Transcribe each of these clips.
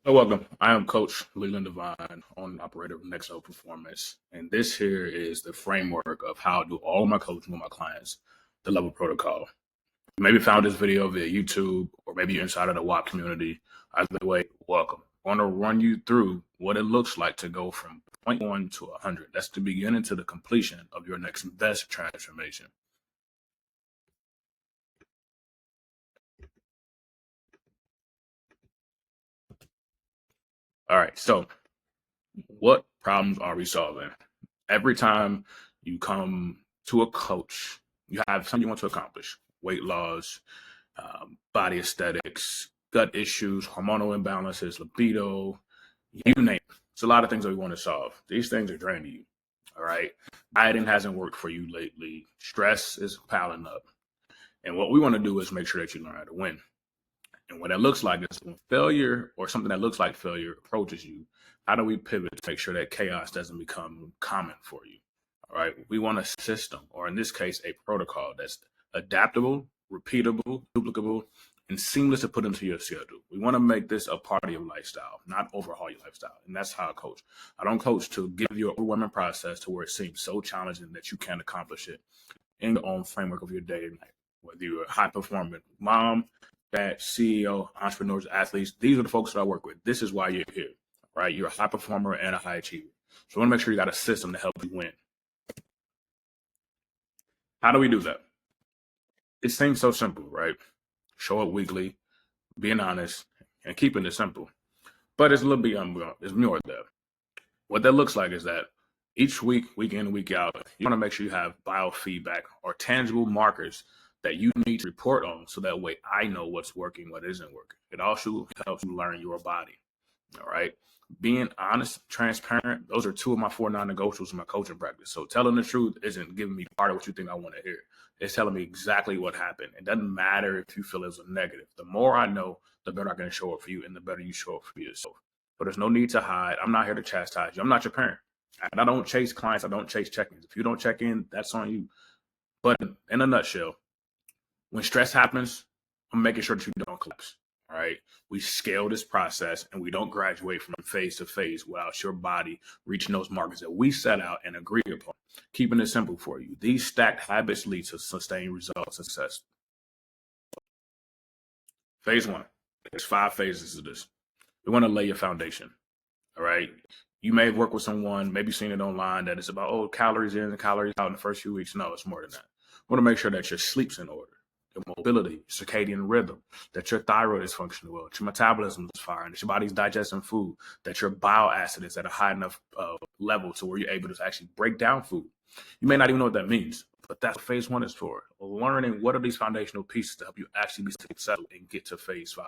Welcome. I am Coach Leland Devine, owner and operator of NXT Level Performance, and this here is the framework of how I do all my coaching with my clients, the Level Protocol. You maybe found this video via YouTube, or maybe you're inside of the WAP community. Either way, welcome. I want to run you through what it looks like to go from 0.1 to 100. That's the beginning to the completion of your next best transformation. All right, so what problems are we solving? Every time you come to a coach, you have something you want to accomplish: weight loss, body aesthetics, gut issues, hormonal imbalances, libido, you name it. It's a lot of things that we want to solve. These things are draining you. All right. Dieting hasn't worked for you lately. Stress is piling up. And what we want to do is make sure that you learn how to win. And what that looks like is when failure or something that looks like failure approaches you, how do we pivot to make sure that chaos doesn't become common for you? All right. We want a system, or in this case, a protocol that's adaptable, repeatable, duplicable, and seamless to put into your schedule. We want to make this a part of your lifestyle, not overhaul your lifestyle. And that's how I coach. I don't coach to give you an overwhelming process to where it seems so challenging that you can't accomplish it in your own framework of your day and night. Whether you're a high performing mom, dad, CEO, entrepreneurs, athletes, these are the folks that I work with. This is why you're here, right? You're a high performer and a high achiever. So I want to make sure you got a system to help you win. How do we do that? It seems so simple, right? Show up weekly, being honest, and keeping it simple. But it's a little bit it's more there. What that looks like is that each week, week in, week out, you want to make sure you have biofeedback or tangible markers that you need to report on, so that way I know what's working, what isn't working. It also helps you learn your body. All right. Being honest, transparent, those are two of my 4 non-negotiables in my coaching practice. So telling the truth isn't giving me part of what you think I want to hear. It's telling me exactly what happened. It doesn't matter if you feel it was a negative. The more I know, the better I can show up for you, and the better you show up for yourself. But there's no need to hide. I'm not here to chastise you. I'm not your parent. And I don't chase clients. I don't chase check-ins. If you don't check in, that's on you. But in a nutshell, when stress happens, I'm making sure that you don't collapse. All right. We scale this process, and we don't graduate from phase to phase without your body reaching those markers that we set out and agree upon. Keeping it simple for you. These stacked habits lead to sustained results and success. Phase 1. There's 5 phases of this. We want to lay your foundation. All right. You may have worked with someone, maybe seen it online, that it's about, calories in and calories out in the first few weeks. No, it's more than that. We want to make sure that your sleep's in order, your mobility, circadian rhythm, that your thyroid is functioning well, that your metabolism is firing, that your body's digesting food, that your bile acid is at a high enough level to where you're able to actually break down food. You may not even know what that means, but that's what phase 1 is for. Learning what are these foundational pieces to help you actually be successful and get to phase 5.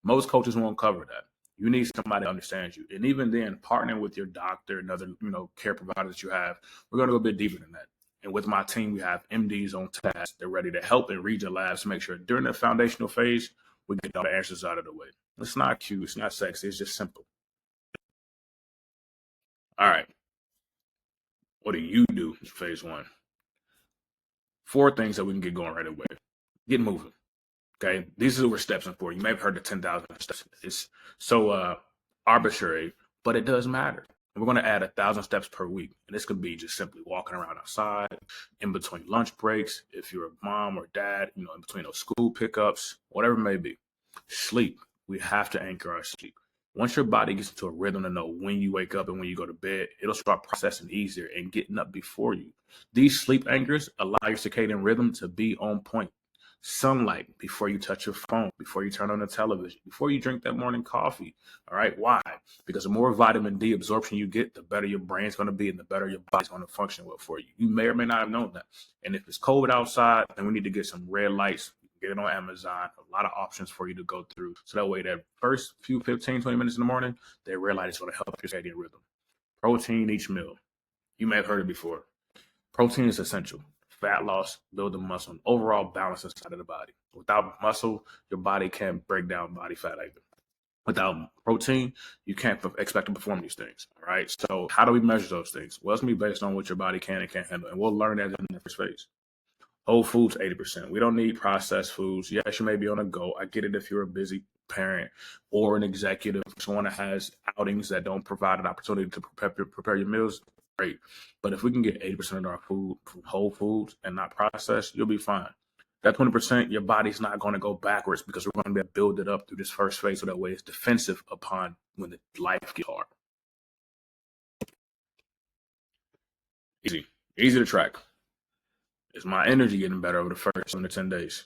Most coaches won't cover that. You need somebody that understands you. And even then, partnering with your doctor and other, care providers that you have, we're going to go a bit deeper than that. And with my team, we have MDs on task. They're ready to help and read your labs to make sure during the foundational phase, we get all the answers out of the way. It's not cute. It's not sexy. It's just simple. All right. What do you do in phase 1? 4 things that we can get going right away. Get moving. Okay. These are where steps are for. You may have heard the 10,000 steps. It's so arbitrary, but it does matter. And we're going to add 1,000 steps per week. And this could be just simply walking around outside, in between lunch breaks, if you're a mom or dad, in between those school pickups, whatever it may be. Sleep. We have to anchor our sleep. Once your body gets into a rhythm to know when you wake up and when you go to bed, it'll start processing easier and getting up before you. These sleep anchors allow your circadian rhythm to be on point. Sunlight before you touch your phone, before you turn on the television, before you drink that morning coffee. All right. Why? Because the more vitamin D absorption you get, the better your brain's going to be and the better your body's going to function well for you. You may or may not have known that. And if it's cold outside, then we need to get some red lights. Get it on Amazon. A lot of options for you to go through. So that way, that first few 15, 20 minutes in the morning, that red light is going to help your circadian rhythm. Protein each meal. You may have heard it before. Protein is essential. Fat loss, building muscle, and overall balance inside of the body. Without muscle, your body can't break down body fat either. Without protein, you can't expect to perform these things. All right. So how do we measure those things? Well, it's going to be based on what your body can and can't handle. And we'll learn that in the first phase. Whole foods, 80%. We don't need processed foods. Yes, you may be on a go. I get it if you're a busy parent or an executive, someone that has outings that don't provide an opportunity to prepare your meals. Great. But if we can get 80% of our food from whole foods and not processed, you'll be fine. That 20%, your body's not going to go backwards because we're going to be able to build it up through this first phase so that way it's defensive upon when the life gets hard. Easy to track. Is my energy getting better over the first 7 to 10 days?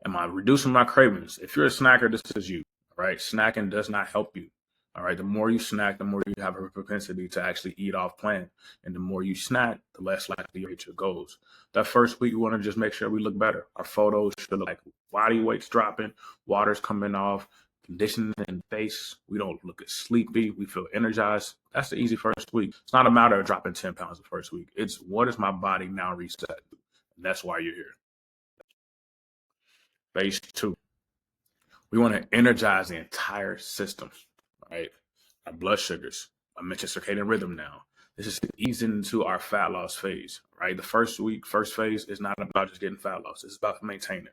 Am I reducing my cravings? If you're a snacker, this is you. All right. Snacking does not help you. All right. The more you snack, the more you have a propensity to actually eat off plan. And the more you snack, the less likely you reach your goals. That first week, we want to just make sure we look better. Our photos should look like body weight's dropping, water's coming off, conditioning in the face. We don't look as sleepy. We feel energized. That's the easy first week. It's not a matter of dropping 10 pounds the first week. It's what is my body now reset? And that's why you're here. Phase 2. We want to energize the entire system, right? Our blood sugars. I mentioned circadian rhythm now. This is easing into our fat loss phase, right? The first phase is not about just getting fat loss. It's about maintaining.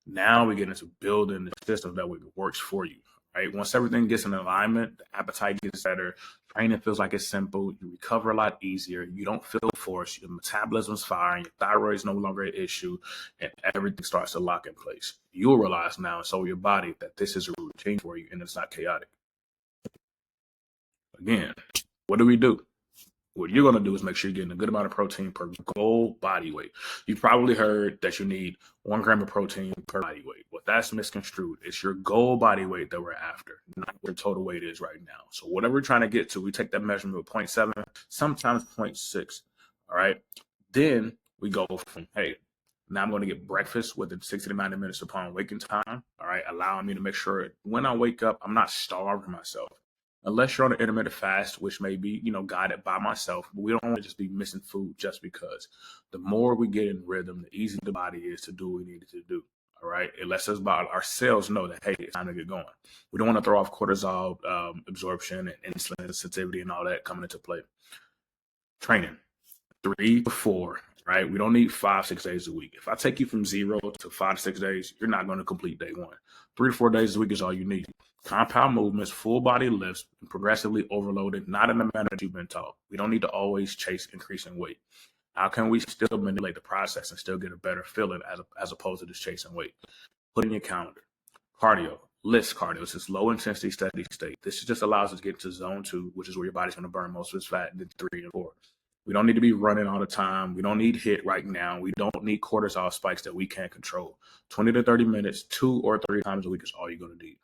Now we get into building the system that works for you, right? Once everything gets in alignment, the appetite gets better, training feels like it's simple, you recover a lot easier, you don't feel forced, your metabolism's firing, your thyroid is no longer an issue, and everything starts to lock in place. You'll realize now, and so will your body, that this is a routine for you and it's not chaotic. Again, what do? What you're going to do is make sure you're getting a good amount of protein per goal body weight. You've probably heard that you need 1 gram of protein per body weight. Well, that's misconstrued. It's your goal body weight that we're after, not what your total weight is right now. So whatever we're trying to get to, we take that measurement with 0.7, sometimes 0.6. All right. Then we go from, hey, now I'm going to get breakfast within 60 to 90 minutes upon waking time. All right. Allowing me to make sure when I wake up, I'm not starving myself. Unless you're on an intermittent fast, which may be, guided by myself, but we don't want to just be missing food just because. The more we get in rhythm, the easier the body is to do what we need it to do. All right. It lets us, our cells know that, hey, it's time to get going. We don't want to throw off cortisol absorption and insulin sensitivity and all that coming into play. Training, 3 to 4, right? We don't need 5-6 days a week. If I take you from 0 to 5 to 6 days, you're not going to complete day 1. 3 to 4 days a week is all you need. Compound movements, full body lifts, and progressively overloaded, not in the manner that you've been taught. We don't need to always chase increasing weight. How can we still manipulate the process and still get a better feeling as opposed to just chasing weight? Put in your calendar. Cardio, list cardio. It's this low intensity, steady state. This just allows us to get to zone 2, which is where your body's going to burn most of its fat, and then 3 and 4. We don't need to be running all the time. We don't need HIIT right now. We don't need cortisol spikes that we can't control. 20 to 30 minutes, 2 or 3 times a week is all you're going to need.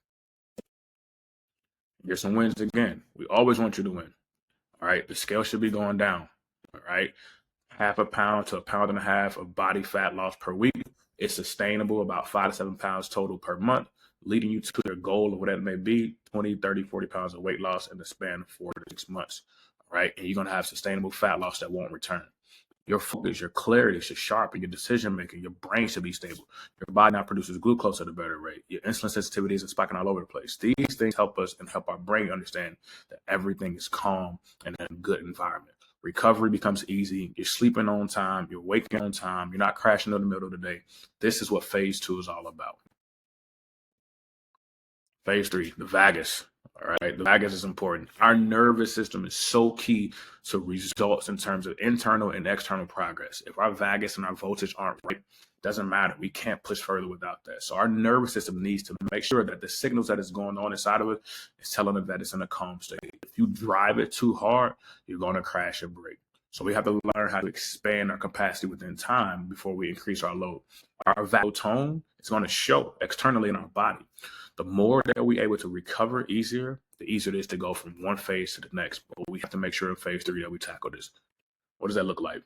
Get some wins again. We always want you to win. All right. The scale should be going down. All right. 0.5 pound to 1.5 pounds of body fat loss per week. It's sustainable, about 5 to 7 pounds total per month, leading you to your goal of whatever it may be, 20, 30, 40 pounds of weight loss in the span of 4 to 6 months. All right. And you're going to have sustainable fat loss that won't return. Your focus, your clarity should sharpen, your decision making, your brain should be stable. Your body now produces glucose at a better rate. Your insulin sensitivity isn't spiking all over the place. These things help us and help our brain understand that everything is calm and in a good environment. Recovery becomes easy. You're sleeping on time. You're waking on time. You're not crashing in the middle of the day. This is what phase 2 is all about. Phase 3, the vagus. All right, the vagus is important. Our nervous system is so key to results in terms of internal and external progress. If our vagus and our voltage aren't right, doesn't matter. We can't push further without that. So our nervous system needs to make sure that the signals that is going on inside of it is telling it that it's in a calm state. If you drive it too hard, you're going to crash and break. So we have to learn how to expand our capacity within time before we increase our load. Our vagal tone is going to show externally in our body. The more that we're able to recover easier, the easier it is to go from one phase to the next. But we have to make sure in phase 3 that we tackle this. What does that look like?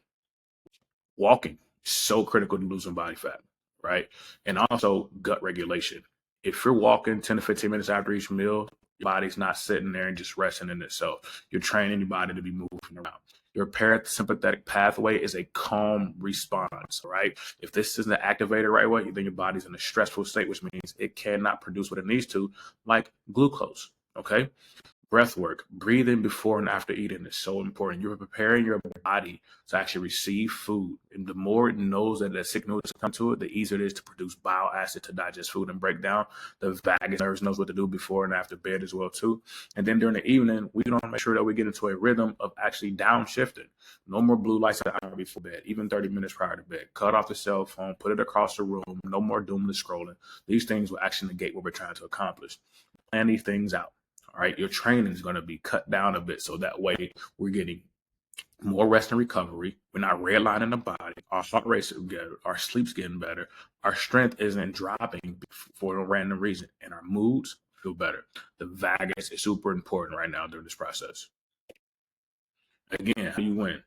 Walking is so critical to losing body fat, right? And also gut regulation. If you're walking 10 to 15 minutes after each meal, your body's not sitting there and just resting in itself. You're training your body to be moving around. Your parasympathetic pathway is a calm response, right? If this isn't activated right way, then your body's in a stressful state, which means it cannot produce what it needs to, like glucose, okay? Breath work, breathing before and after eating is so important. You're preparing your body to actually receive food. And the more it knows that signal is coming to it, the easier it is to produce bile acid to digest food and break down. The vagus nerves knows what to do before and after bed as well too. And then during the evening, we want to make sure that we get into a rhythm of actually downshifting. No more blue lights an hour before bed, even 30 minutes prior to bed. Cut off the cell phone, put it across the room. No more doomless scrolling. These things will actually negate what we're trying to accomplish. Plan these things out. All right, your training is going to be cut down a bit, so that way we're getting more rest and recovery. We're not redlining the body. Our heart rate's good. Our sleep's getting better. Our strength isn't dropping for a random reason, and our moods feel better. The vagus is super important right now during this process. Again, how do you win?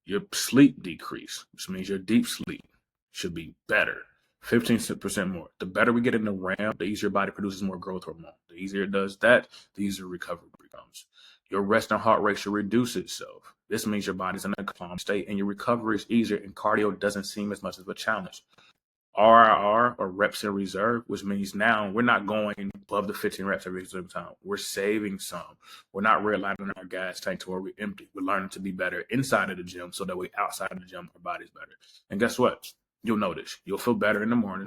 Your sleep decrease, which means your deep sleep should be better. 15% more. The better we get in the RAM, the easier your body produces more growth hormone. The easier it does that, the easier recovery becomes. Your rest and heart rate should reduce itself. This means your body's in a calm state and your recovery is easier and cardio doesn't seem as much of a challenge. RIR, or reps in reserve, which means now we're not going above the 15 reps every single time. We're saving some. We're not redlining our gas tank to where we're empty. We're learning to be better inside of the gym so that way outside of the gym, our body's better. And guess what? You'll notice. You'll feel better in the morning.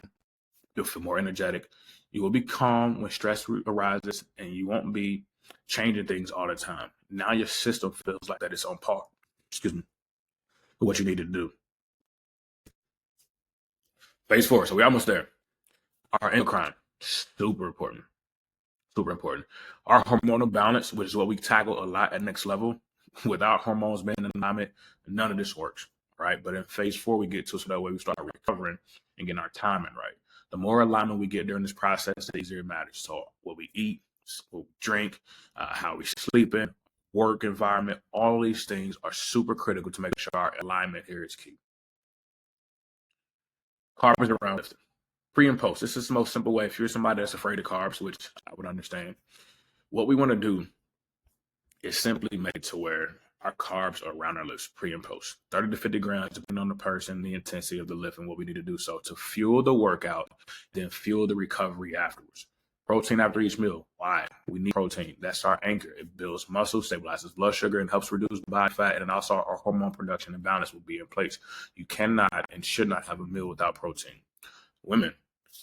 You'll feel more energetic. You will be calm when stress arises, and you won't be changing things all the time. Now your system feels like that it's on par. Excuse me. For what you need to do. Phase 4. So we're almost there. Our endocrine, super important. Super important. Our hormonal balance, which is what we tackle a lot at Next Level. Without hormones being in alignment, none of this works, right? But in phase 4, we get to so that way we start recovering and getting our timing right. The more alignment we get during this process, the easier it matters. So what we eat, what we drink, how we sleep in, work environment, all these things are super critical to make sure our alignment here is key. Carbs around lifting. Pre and post. This is the most simple way. If you're somebody that's afraid of carbs, which I would understand, what we want to do is simply make it to where our carbs are around our lifts, pre and post. 30 to 50 grams, depending on the person, the intensity of the lift, and what we need to do so to fuel the workout, then fuel the recovery afterwards. Protein after each meal. Why? We need protein. That's our anchor. It builds muscle, stabilizes blood sugar, and helps reduce body fat. And also our hormone production and balance will be in place. You cannot and should not have a meal without protein. Women,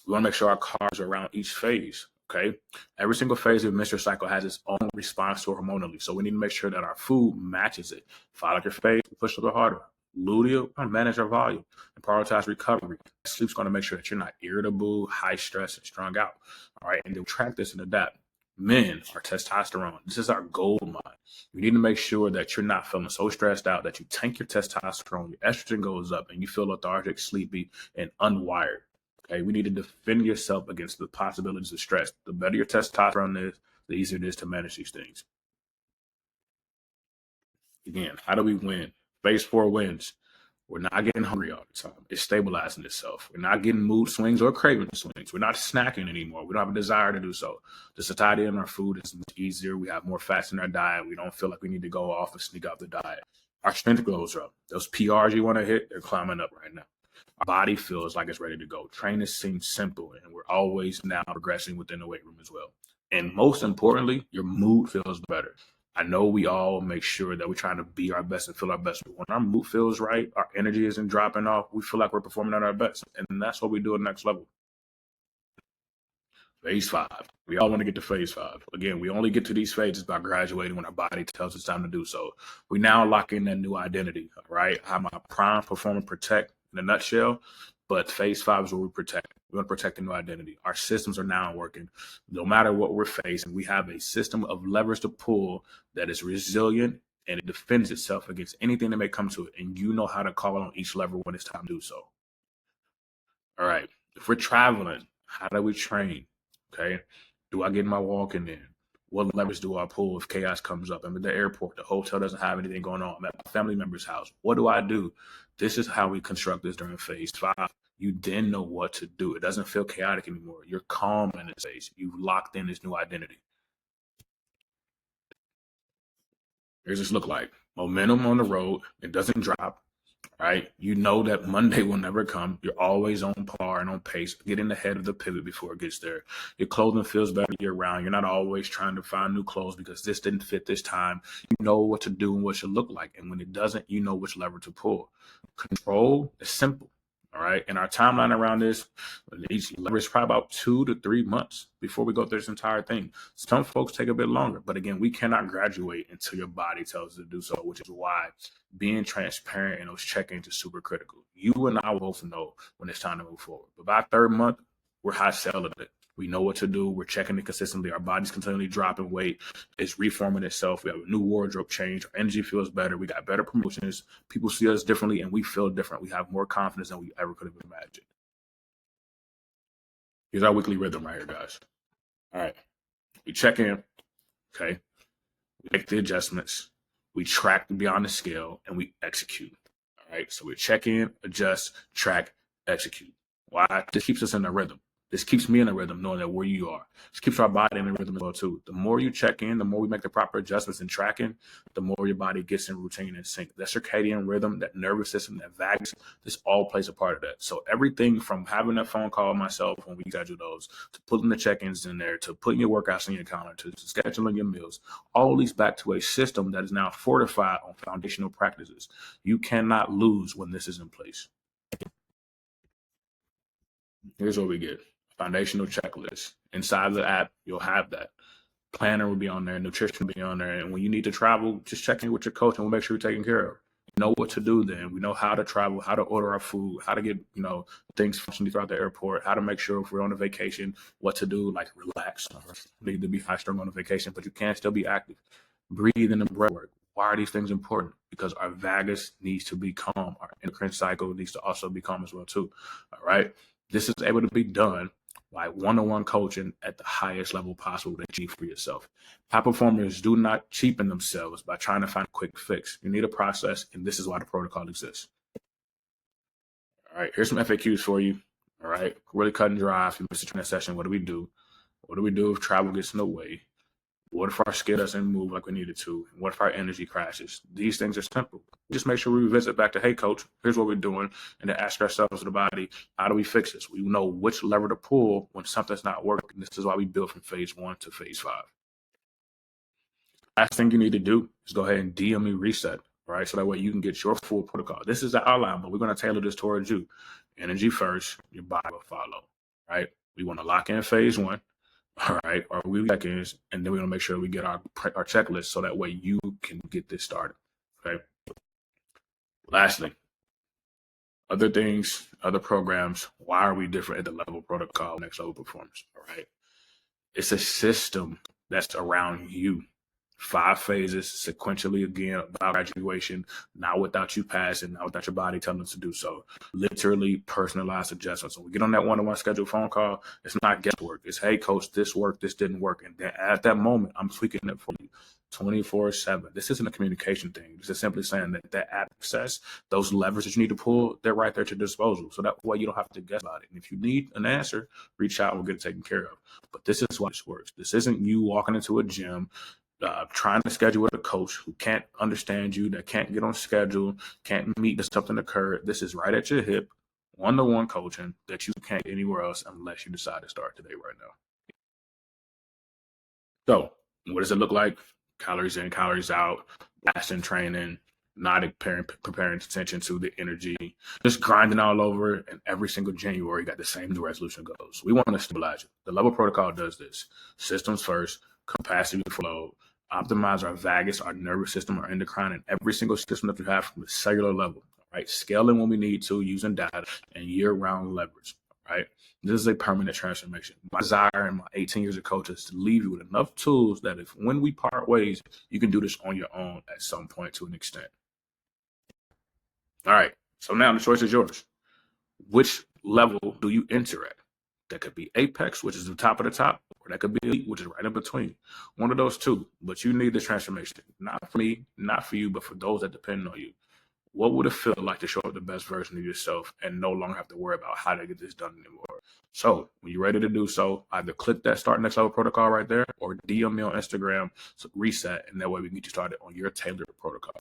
we want to make sure our carbs are around each phase. Okay. Every single phase of the menstrual cycle has its own response to hormonally. So we need to make sure that our food matches it. Follow your phase, push a little harder. Luteal, manage our volume and prioritize recovery. Sleep's going to make sure that you're not irritable, high stress, and strung out. All right. And then track this and adapt. Men, our testosterone. This is our gold mine. You need to make sure that you're not feeling so stressed out that you tank your testosterone, your estrogen goes up, and you feel lethargic, sleepy, and unwired. Okay, we need to defend yourself against the possibilities of stress. The better your testosterone is, the easier it is to manage these things. Again, how do we win? Phase 4 wins. We're not getting hungry all the time. It's stabilizing itself. We're not getting mood swings or craving swings. We're not snacking anymore. We don't have a desire to do so. The satiety in our food is much easier. We have more fats in our diet. We don't feel like we need to go off and sneak out the diet. Our strength goes up. Those PRs you want to hit, they're climbing up right now. Our body feels like it's ready to go. Training seems simple, and we're always now progressing within the weight room as well. And most importantly, your mood feels better. I know we all make sure that we're trying to be our best and feel our best. But when our mood feels right, our energy isn't dropping off, we feel like we're performing at our best. And that's what we do at Next Level. Phase 5. We all want to get to phase 5. Again, we only get to these phases by graduating when our body tells us it's time to do so. We now lock in that new identity, right? I'm a prime performer protect in a nutshell, but phase 5 is where we protect. We want to protect the new identity. Our systems are now working. No matter what we're facing, we have a system of levers to pull that is resilient and it defends itself against anything that may come to it. And you know how to call on each lever when it's time to do so. All right. If we're traveling, how do we train? Okay. Do I get my walking in? What levers do I pull if chaos comes up? I'm at the airport. The hotel doesn't have anything going on. I'm at my family member's house. What do I do? This is how we construct this during phase 5. You then know what to do. It doesn't feel chaotic anymore. You're calm in this phase. You've locked in this new identity. Here's this look like. Momentum on the road. It doesn't drop. right? You know that Monday will never come. You're always on par and on pace, getting ahead of the pivot before it gets there. Your clothing feels better year round. You're not always trying to find new clothes because this didn't fit this time. You know what to do and what should look like. And when it doesn't, you know which lever to pull. Control is simple. All right. And our timeline around this, each lever is probably about 2 to 3 months before we go through this entire thing. Some folks take a bit longer, but again, we cannot graduate until your body tells us to do so, which is why being transparent in those check-ins is super critical. You and I both know when it's time to move forward. But by third month, we're high selling it. We know what to do. We're checking it consistently. Our body's continually dropping weight. It's reforming itself. We have a new wardrobe change. Our energy feels better. We got better promotions. People see us differently, and we feel different. We have more confidence than we ever could have imagined. Here's our weekly rhythm right here, guys. All right. We check in. Okay. We make the adjustments. We track beyond the scale, and we execute. All right. So we check in, adjust, track, execute. Why? This keeps us in a rhythm. This keeps me in a rhythm, knowing that where you are. This keeps our body in a rhythm as well, too. The more you check in, the more we make the proper adjustments and tracking, the more your body gets in routine and sync. That circadian rhythm, that nervous system, that vagus, this all plays a part of that. So everything from having that phone call myself when we schedule those, to putting the check-ins in there, to putting your workouts in your calendar, to scheduling your meals, all leads back to a system that is now fortified on foundational practices. You cannot lose when this is in place. Here's what we get. Foundational checklist. Inside the app, you'll have that. Planner will be on there, nutrition will be on there. And when you need to travel, just check in with your coach and we'll make sure you're taken care of. You know what to do then. We know how to travel, how to order our food, how to get, things functioning throughout the airport, how to make sure if we're on a vacation, what to do, like relax. Need to be high strung on a vacation, but you can still be active. Breathing and breath work. Why are these things important? Because our vagus needs to be calm. Our endocrine cycle needs to also be calm as well too. All right. This is able to be done by one-on-one coaching at the highest level possible that you need for yourself. High performers do not cheapen themselves by trying to find a quick fix. You need a process, and this is why the protocol exists. All right, here's some FAQs for you. All right, really cut and dry. If you miss a training session, what do we do? What do we do if travel gets in the way? What if our skill doesn't move like we need it to? What if our energy crashes? These things are simple. Just make sure we revisit back to, hey, coach, here's what we're doing. And then ask ourselves in the body, how do we fix this? We know which lever to pull when something's not working. This is why we build from phase 1 to phase 5. Last thing you need to do is go ahead and DM me reset, right? So that way you can get your full protocol. This is the outline, but we're going to tailor this towards you. Energy first, your body will follow, right? We want to lock in phase 1. All right, our weekly check-ins, and then we're gonna make sure we get our checklist so that way you can get this started. Okay. Lastly, other things, other programs. Why are we different at the level protocol, next level performance? All right, it's a system that's around you. 5 phases sequentially again about graduation, not without you passing, not without your body telling us to do so. Literally personalized adjustments. When we get on that one-on-one scheduled phone call, it's not guesswork. It's, hey, coach, this worked, this didn't work. And then at that moment, I'm tweaking it for you 24/7. This isn't a communication thing. This is simply saying that access, those levers that you need to pull, they're right there at your disposal. So that way you don't have to guess about it. And if you need an answer, reach out and we'll get it taken care of. But this is why this works. This isn't you walking into a gym trying to schedule with a coach who can't understand you, that can't get on schedule, can't meet the something occurred. This is right at your hip, one-to-one coaching that you can't get anywhere else unless you decide to start today right now. So what does it look like? Calories in, calories out, fasting training, not preparing attention to the energy, just grinding all over. And every single January, you got the same new resolution goals. We want to stabilize it. The level protocol does this. Systems first, capacity flow, optimize our vagus, our nervous system, our endocrine, and every single system that we have from the cellular level. Right, scaling when we need to, using data and year-round leverage. Right, this is a permanent transformation. My desire in my 18 years of coaching is to leave you with enough tools that if when we part ways, you can do this on your own at some point to an extent. All right, so now the choice is yours. Which level do you enter at? That could be apex, which is the top of the top, or that could be elite, which is right in between. One of those two, but you need this transformation. Not for me, not for you, but for those that depend on you. What would it feel like to show up the best version of yourself and no longer have to worry about how to get this done anymore? So when you're ready to do so, either click that Start Next Level protocol right there or DM me on Instagram, so reset, and that way we can get you started on your tailored protocol.